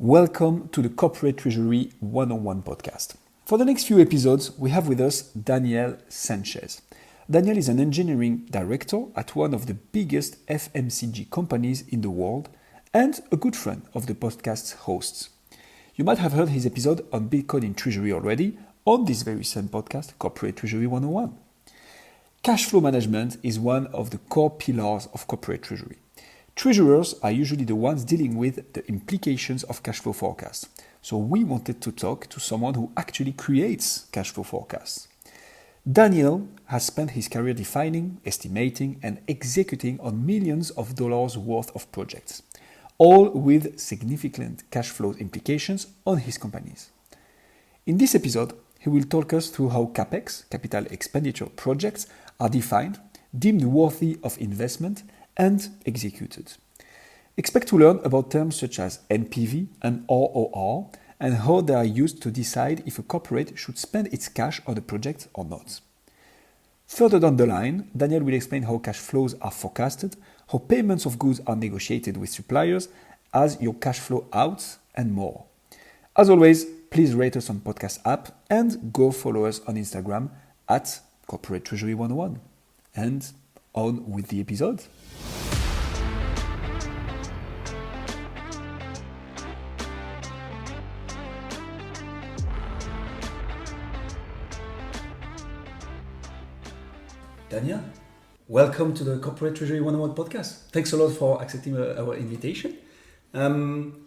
Welcome to the Corporate Treasury 101 podcast. For the next few episodes, we have with us Daniel Sanches. Daniel is an engineering director at one of the biggest FMCG companies in the world and a good friend of the podcast's hosts. You might have heard his episode on Bitcoin in Treasury already on this very same podcast, Corporate Treasury 101. Cash flow management is one of the core pillars of corporate treasury. Treasurers are usually the ones dealing with the implications of cash flow forecasts. So we wanted to talk to someone who actually creates cash flow forecasts. Daniel has spent his career defining, estimating, and executing on millions of dollars worth of projects, all with significant cash flow implications on his companies. In this episode, he will talk us through how CAPEX, capital expenditure projects, are defined, deemed worthy of investment, and executed. Expect to learn about terms such as NPV and ROR and how they are used to decide if a corporate should spend its cash on a project or not. Further down the line, Daniel will explain how cash flows are forecasted, how payments of goods are negotiated with suppliers, as your cash flow out, and more. As always, please rate us on podcast app and go follow us on Instagram at Corporate Treasury 101. And on with the episode. Daniel, welcome to the Corporate Treasury 101 podcast. Thanks a lot for accepting our invitation.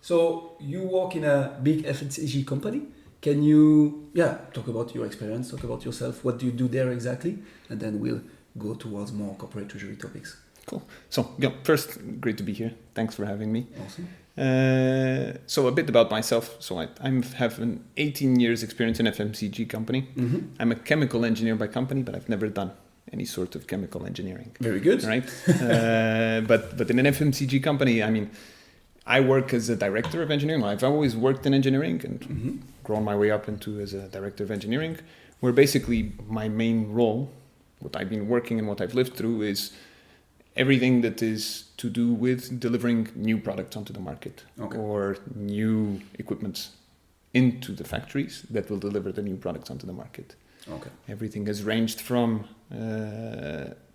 So you work in a big FMCG company. Can you talk about your experience, talk about yourself, what do you do there exactly? And then we'll go towards more corporate treasury topics. Cool. So first, great to be here. Thanks for having me. Awesome. So a bit about myself. So I have an 18 years experience in FMCG company. Mm-hmm. I'm a chemical engineer by company, but I've never done any sort of chemical engineering. Very good. Right. But in an FMCG company, I work as a director of engineering. I've always worked in engineering and grown my way up into as a director of engineering, where basically my main role, what I've been working and what I've lived through, is everything that is to do with delivering new products onto the market or new equipment into the factories that will deliver the new products onto the market. Okay. Everything has ranged from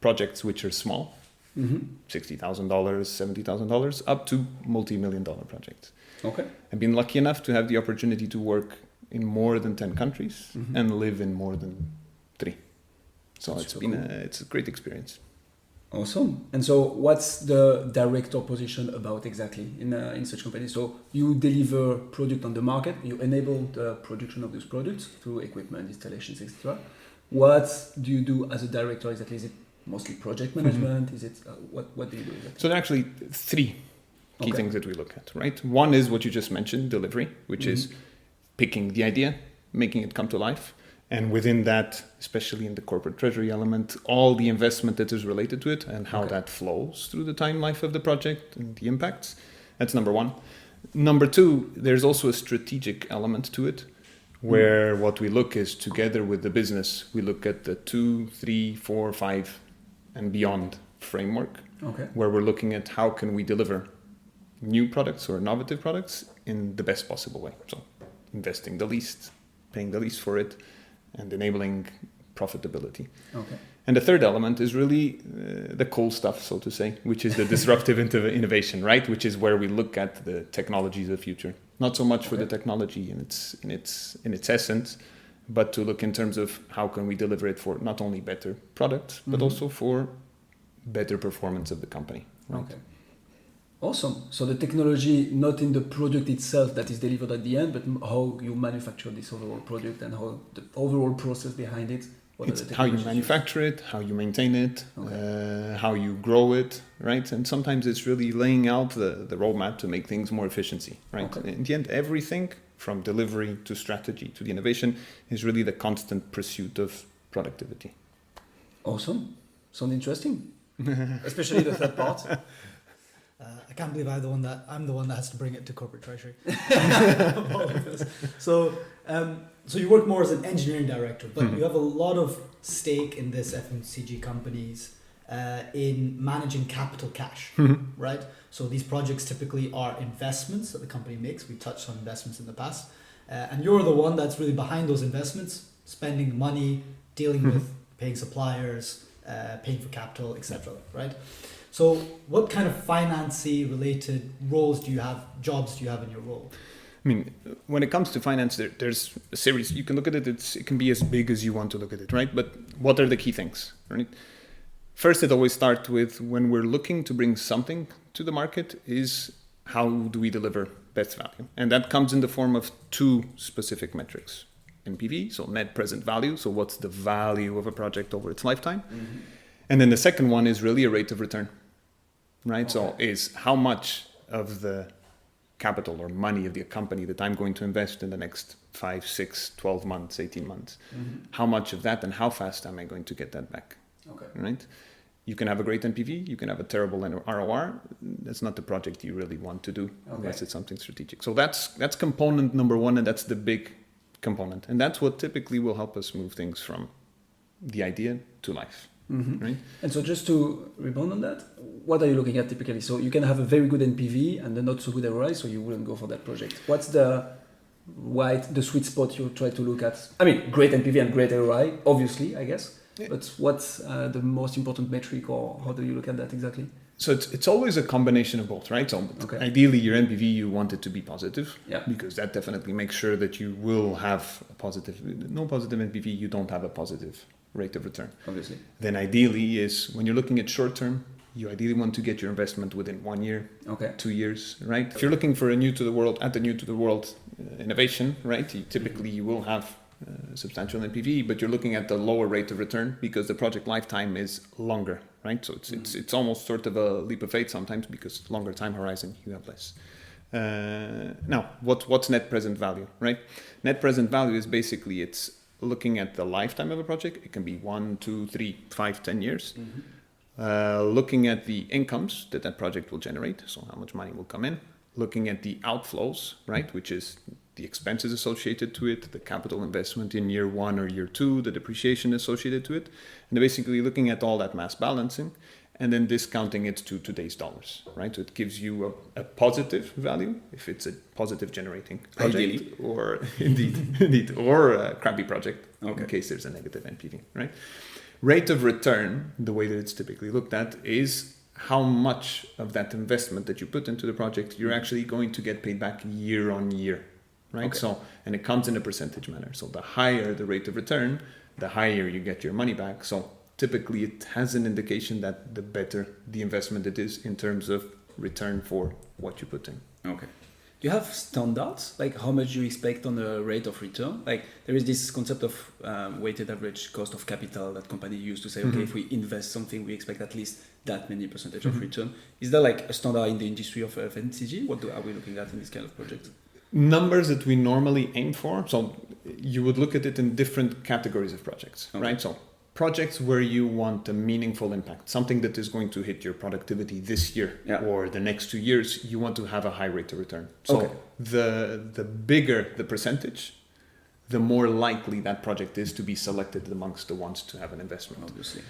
projects which are small, $60,000, $70,000, up to multi-million-dollar projects. Okay. I've been lucky enough to have the opportunity to work in more than 10 countries and live in more than 3. So That's it's a great experience. Awesome. And so what's the director position about exactly in such companies? So you deliver product on the market, you enable the production of those products through equipment, installations, etc. What do you do as a director exactly? Is it mostly project management? Is it what do you do exactly? So there are actually 3 key things that we look at, right? One is what you just mentioned, delivery, which is picking the idea, making it come to life. And within that, especially in the corporate treasury element, all the investment that is related to it and how that flows through the time life of the project and the impacts. That's number 1. Number 2, there's also a strategic element to it, where what we look is together with the business, we look at the 2, 3, 4, 5 and beyond framework, where we're looking at how can we deliver new products or innovative products in the best possible way. So investing the least, paying the least for it, and enabling profitability. Okay. And the third element is really the cool stuff, so to say, which is the disruptive innovation, right? Which is where we look at the technologies of the future. Not so much for the technology in its essence, but to look in terms of how can we deliver it for not only better products, but also for better performance of the company. Right? Okay. Awesome. So the technology, not in the product itself that is delivered at the end, but how you manufacture this overall product and how the overall process behind it. It's how you manufacture it, how you maintain it, how you grow it, right? And sometimes it's really laying out the roadmap to make things more efficiency, right? Okay. In the end, everything from delivery to strategy to the innovation is really the constant pursuit of productivity. Awesome. Sounds interesting. Especially the third part. I can't believe I'm the one that has to bring it to corporate treasury. So you work more as an engineering director, but you have a lot of stake in this FMCG companies. in managing capital cash, right? So these projects typically are investments that the company makes. We touched on investments in the past. And you're the one that's really behind those investments, spending money, dealing with paying suppliers, paying for capital, etc., right? So what kind of financing related roles do you have, jobs do you have in your role? I mean, when it comes to finance, there's a series. You can look at it. It can be as big as you want to look at it, right? But what are the key things, right? First, it always starts with when we're looking to bring something to the market is how do we deliver best value? And that comes in the form of two specific metrics. NPV, so net present value. So what's the value of a project over its lifetime? And then the second one is really a rate of return, right? Okay. So is how much of the capital or money of the company that I'm going to invest in the next 5, 6, 12 months, 18 months. How much of that and how fast am I going to get that back? Okay. Right? You can have a great NPV, you can have a terrible ROR. That's not the project you really want to do unless it's something strategic. So that's component number one, and that's the big component. And that's what typically will help us move things from the idea to life. Right? And so just to rebound on that, what are you looking at typically? So you can have a very good NPV and a not so good ROI, so you wouldn't go for that project. What's the sweet spot you try to look at? I mean, great NPV and great ROI, obviously, I guess. Yeah. But what's the most important metric, or how do you look at that exactly? So it's always a combination of both, right? So ideally your NPV, you want it to be positive, because that definitely makes sure that you will have a positive. No positive NPV, you don't have a positive rate of return. Obviously. Then ideally is when you're looking at short term, you ideally want to get your investment within 1 year, 2 years, right? If you're looking for a new to the world innovation, right? Typically you will have substantial NPV, but you're looking at the lower rate of return because the project lifetime is longer, right? So it's almost sort of a leap of faith sometimes because longer time horizon, you have less. Now, what's net present value, right? Net present value is basically it's looking at the lifetime of a project. It can be 1, 2, 3, 5, 10 years. Looking at the incomes that project will generate, so how much money will come in. Looking at the outflows, right, which is the expenses associated to it, the capital investment in year 1 or year 2, the depreciation associated to it, and basically looking at all that mass balancing and then discounting it to today's dollars, right? So it gives you a positive value if it's a positive generating project, ideally, or indeed, or a crappy project in case there's a negative NPV, right? Rate of return, the way that it's typically looked at, is how much of that investment that you put into the project you're actually going to get paid back year on year, right? So, and it comes in a percentage manner. So the higher the rate of return, the higher you get your money back. So typically it has an indication that the better the investment it is in terms of return for what you put in. Okay. Do you have standards, like how much you expect on the rate of return? Like there is this concept of weighted average cost of capital that companies use to say, okay, if we invest something, we expect at least that many percentage of return. Is there like a standard in the industry of FMCG? What are we looking at in this kind of project? Numbers that we normally aim for. So you would look at it in different categories of projects, right? So projects where you want a meaningful impact, something that is going to hit your productivity this year or the next 2 years, you want to have a high rate of return. So the bigger the percentage, the more likely that project is to be selected amongst the ones to have an investment. Obviously.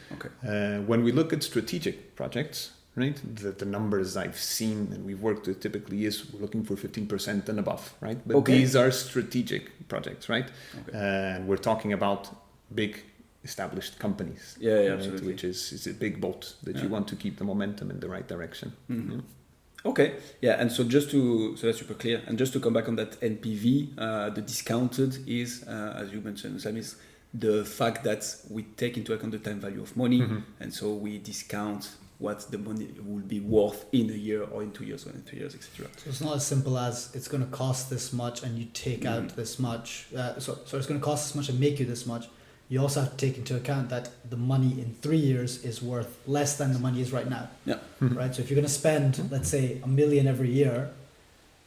When we look at strategic projects, right, the numbers I've seen and we've worked with typically is we're looking for 15% and above, right? But these are strategic projects, right? And we're talking about big established companies, right? Which is a big boat that you want to keep the momentum in the right direction. Okay, and so that's super clear. And just to come back on that NPV, the discounted is, as you mentioned, Sam, is the fact that we take into account the time value of money, and so we discount what the money will be worth in a year or in 2 years or in 3 years, etc. So it's not as simple as it's going to cost this much and you take out this much. So it's going to cost this much and make you this much. You also have to take into account that the money in 3 years is worth less than the money is right now. Right. So if you're going to spend, let's say, $1 million every year,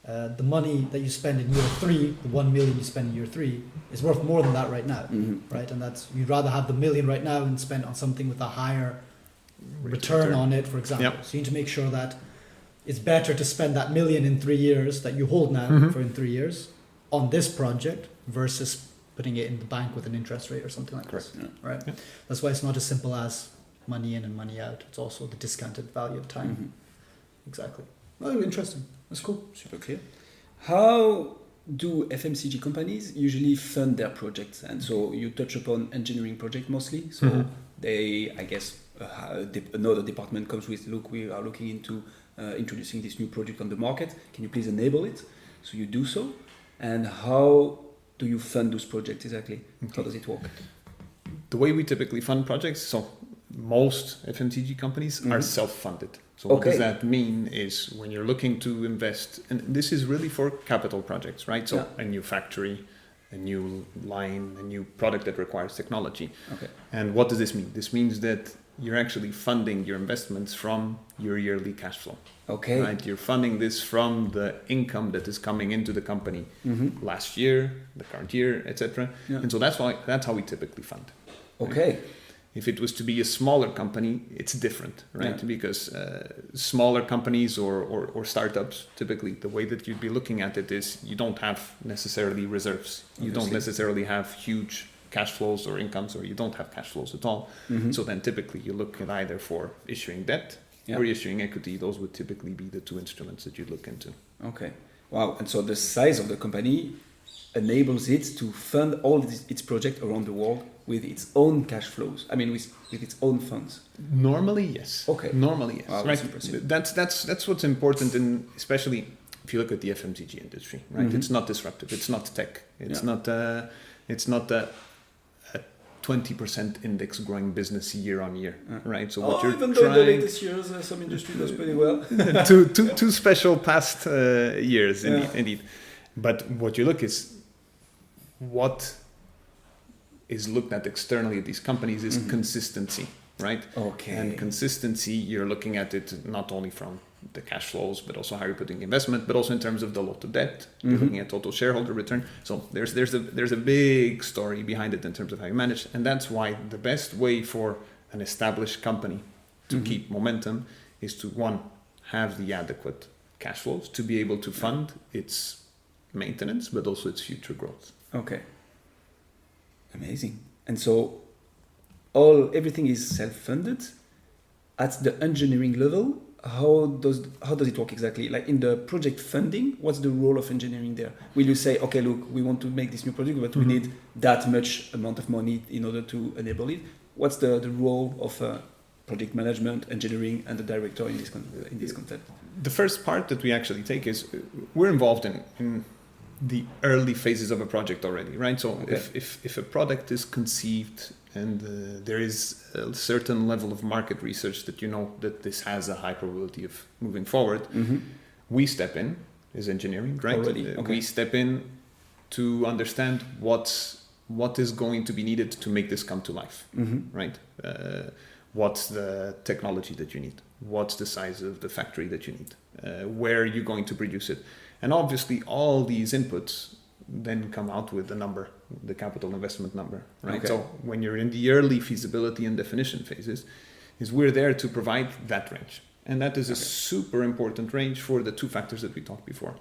the money that you spend in year 3, the 1 million you spend in year 3, is worth more than that right now. Right. And that's, you'd rather have the million right now and spend on something with a higher return on it, for example. So you need to make sure that it's better to spend that million in 3 years that you hold now for in 3 years on this project versus putting it in the bank with an interest rate or something like this. Right? That's why it's not as simple as money in and money out. It's also the discounted value of time. Mhm. Exactly. Oh, interesting. That's cool. Super clear. How do FMCG companies usually fund their projects? And so you touch upon engineering project mostly. So Mhm. they, I guess, another department comes with, look, we are looking into introducing this new project on the market. Can you please enable it? So you do so. And how do you fund those projects exactly? How does it work? The way we typically fund projects, so most FMCG companies are Mhm. self-funded. So what Okay. does that mean is when you're looking to invest, and this is really for capital projects, right? So Yeah. a new factory, a new line, a new product that requires technology. Okay. And what does this mean? This means that you're actually funding your investments from your yearly cash flow, Okay. right? You're funding this from the income that is coming into the company Mm-hmm. last year, the current year, etc. Yeah. And so that's how we typically fund. Okay. If it was to be a smaller company, it's different, right? Yeah. Because smaller companies or startups, typically the way that you'd be looking at it is you don't have necessarily reserves. You don't Obviously. necessarily have huge cash flows or incomes, or you don't have cash flows at all. Mhm. So then typically you look at either for issuing debt Yeah. or issuing equity. Those would typically be the two instruments that you'd look into. Okay. Wow. And so the size of the company enables it to fund all its projects around the world with its own cash flows. I mean, with its own funds. Normally, yes. Okay. Normally, yes. Wow, that's impressive. That's what's important, in especially if you look at the FMCG industry, right? Mhm. It's not disruptive. It's not tech. It's Yeah. not a 20% index growing business year on year, right? So what Oh, you're even though in the trying latest years some industry does pretty well. two special past years, Yeah. indeed. But what you look is what is looked at externally at these companies is Mhm. consistency, right? Okay. And consistency, you're looking at it not only from the cash flows, but also how you're putting investment, but also in terms of the lot of debt. You're Mhm. looking at total shareholder return. So there's a big story behind it in terms of how you manage, and that's why the best way for an established company to Mhm. keep momentum is to, one, have the adequate cash flows to be able to fund its maintenance, but also its future growth. Okay. Amazing. And so everything is self-funded at the engineering level. How does it work exactly? Like in the project funding, what's the role of engineering there? Will you say, okay, look, we want to make this new project, but we Mhm. need that much amount of money in order to enable it? What's the role of project management, engineering, and the director in this concept? The first part that we actually take is we're involved in the early phases of a project already, right? So Okay. if a product is conceived and there is a certain level of market research that you know that this has a high probability of moving forward, Mm-hmm. we step in as engineering, right? Already, okay. We step in to understand what is going to be needed to make this come to life, Mm-hmm. right? What's the technology that you need? What's the size of the factory that you need? Where are you going to produce it? And obviously, all these inputs then come out with the number, the capital investment number, right? Okay. So when you're in the early feasibility and definition phases, we're there to provide that range. And that is a Okay. super important range for the two factors that we talked before.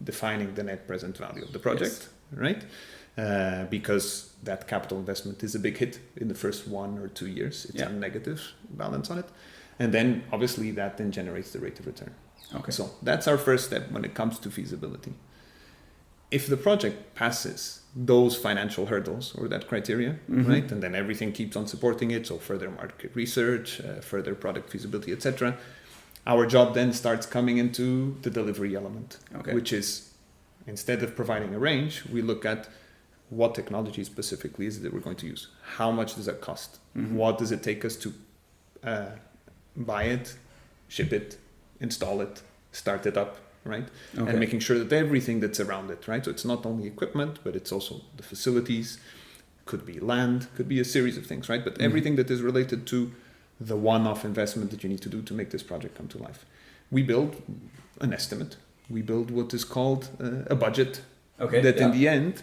Defining the net present value of the project, right? Because that capital investment is a big hit in the first 1 or 2 years. It's Yeah. a negative balance on it. And then obviously that then generates the rate of return. Okay. So that's our first step when it comes to feasibility. If the project passes those financial hurdles or that criteria, Mhm. right, and then everything keeps on supporting it, so further market research, further product feasibility, etc., our job then starts coming into the delivery element, Okay. which is instead of providing a range, we look at what technology specifically is it that we're going to use. How much does that cost? Mhm. What does it take us to buy it, ship it, install it, start it up, right? Okay. And making sure that everything that's around it, right? So it's not only equipment, but it's also the facilities, could be land, could be a series of things, right? But Mhm. everything that is related to the one-off investment that you need to do to make this project come to life. We build an estimate. We build what is called a budget Okay. that yeah. in the end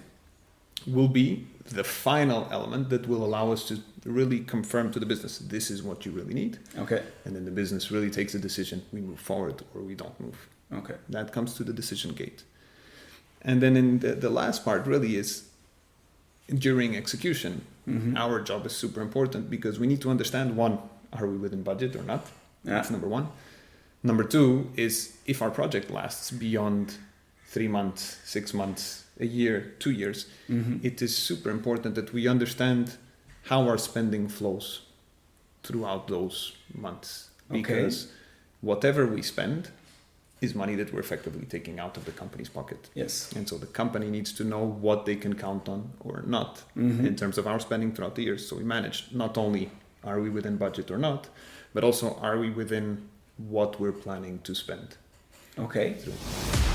will be the final element that will allow us to really confirm to the business, this is what you really need. Okay. And then the business really takes a decision. We move forward or we don't move. Okay. That comes to the decision gate. And then in the last part really is during execution, Mhm. our job is super important because we need to understand, one, are we within budget or not? Yeah. That's number one. Number two is if our project lasts beyond 3 months, 6 months, a year, 2 years, it is super important that we understand how our spending flows throughout those months. Because whatever we spend is money that we're effectively taking out of the company's pocket. Yes. And so the company needs to know what they can count on or not in terms of our spending throughout the years. So we manage not only are we within budget or not, but also are we within what we're planning to spend. Okay. Through.